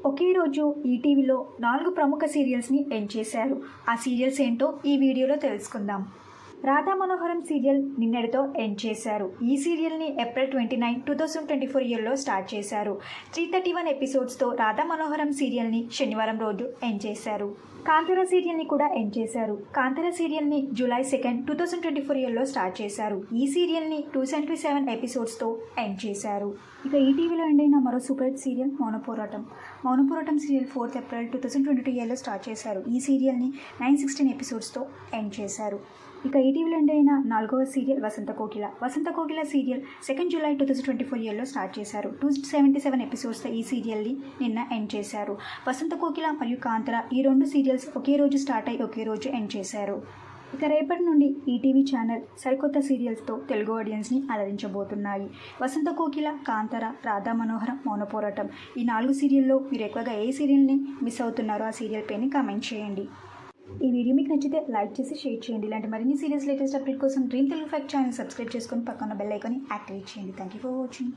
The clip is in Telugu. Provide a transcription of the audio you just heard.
ఒకే రోజు ఈటీవీలో 4 ప్రముఖ సీరియల్స్ని ఎండ్ చేశారు. ఆ సీరియల్స్ ఏంటో ఈ వీడియోలో తెలుసుకుందాం. రాధా మనోహరం సీరియల్ నిన్నటితో ఎండ్ చేశారు. ఈ సీరియల్ని ఏప్రిల్ 29, 2024 ఇయర్లో స్టార్ట్ చేశారు. 331 ఎపిసోడ్స్తో రాధా మనోహరం సీరియల్ని శనివారం రోజు ఎండ్ చేశారు. కాంతారా సీరియల్ని కూడా ఎండ్ చేశారు. కాంతారా సీరియల్ని జూలై 2, 2024 ఇయర్లో స్టార్ట్ చేశారు. ఈ సీరియల్ని 277 ఎపిసోడ్స్తో ఎండ్ చేశారు. ఇక ఈటీవీలో ఎండ్ అయిన మరో super hit serial Mounaporatam serial 4th April 2022 ఇయర్లో స్టార్ట్ చేశారు. ఈ సీరియల్ని 916 ఎపిసోడ్స్తో ఎండ్ చేశారు. ఇక ఈటీవీలో ఎండ్ అయిన 4వ సీరియల్ వసంత కోకిల సీరియల్ 2 జూలై 2024 ఇయర్లో స్టార్ట్ చేశారు. 277 ఎపిసోడ్స్తో ఈ సీరియల్ని నిన్న ఎండ్ చేశారు. వసంత కోకిల మరియు కాంతారా ఈ 2 సీరియల్స్ ఒకే రోజు స్టార్ట్ అయ్యి ఒకే రోజు ఎండ్ చేశారు. ఇక రేపటి నుండి ఈటీవీ ఛానల్ సరికొత్త సీరియల్స్తో తెలుగు ఆడియన్స్ని అలరించబోతున్నాయి. వసంత కోకిల, కాంతారా, రాధా మనోహరం, మౌనపోరాటం ఈ 4 సీరియల్లో మీరు ఎక్కువగా ఏ సీరియల్ని మిస్ అవుతున్నారో ఆ సీరియల్ పేరుని కామెంట్ చేయండి. ఈ వీడియో మీకు నచ్చితే లైక్ చేసి షేర్ చేయండి. ఇలాంటి మరిన్ని సీరియల్స్ లేటెస్ట్ అప్డేట్ కోసం dream Telugu fact channel subscribe చేసుకొని పక్కన బెల్ ఐకాన్ని యాక్టివేట్ చేయండి. Thank you for watching.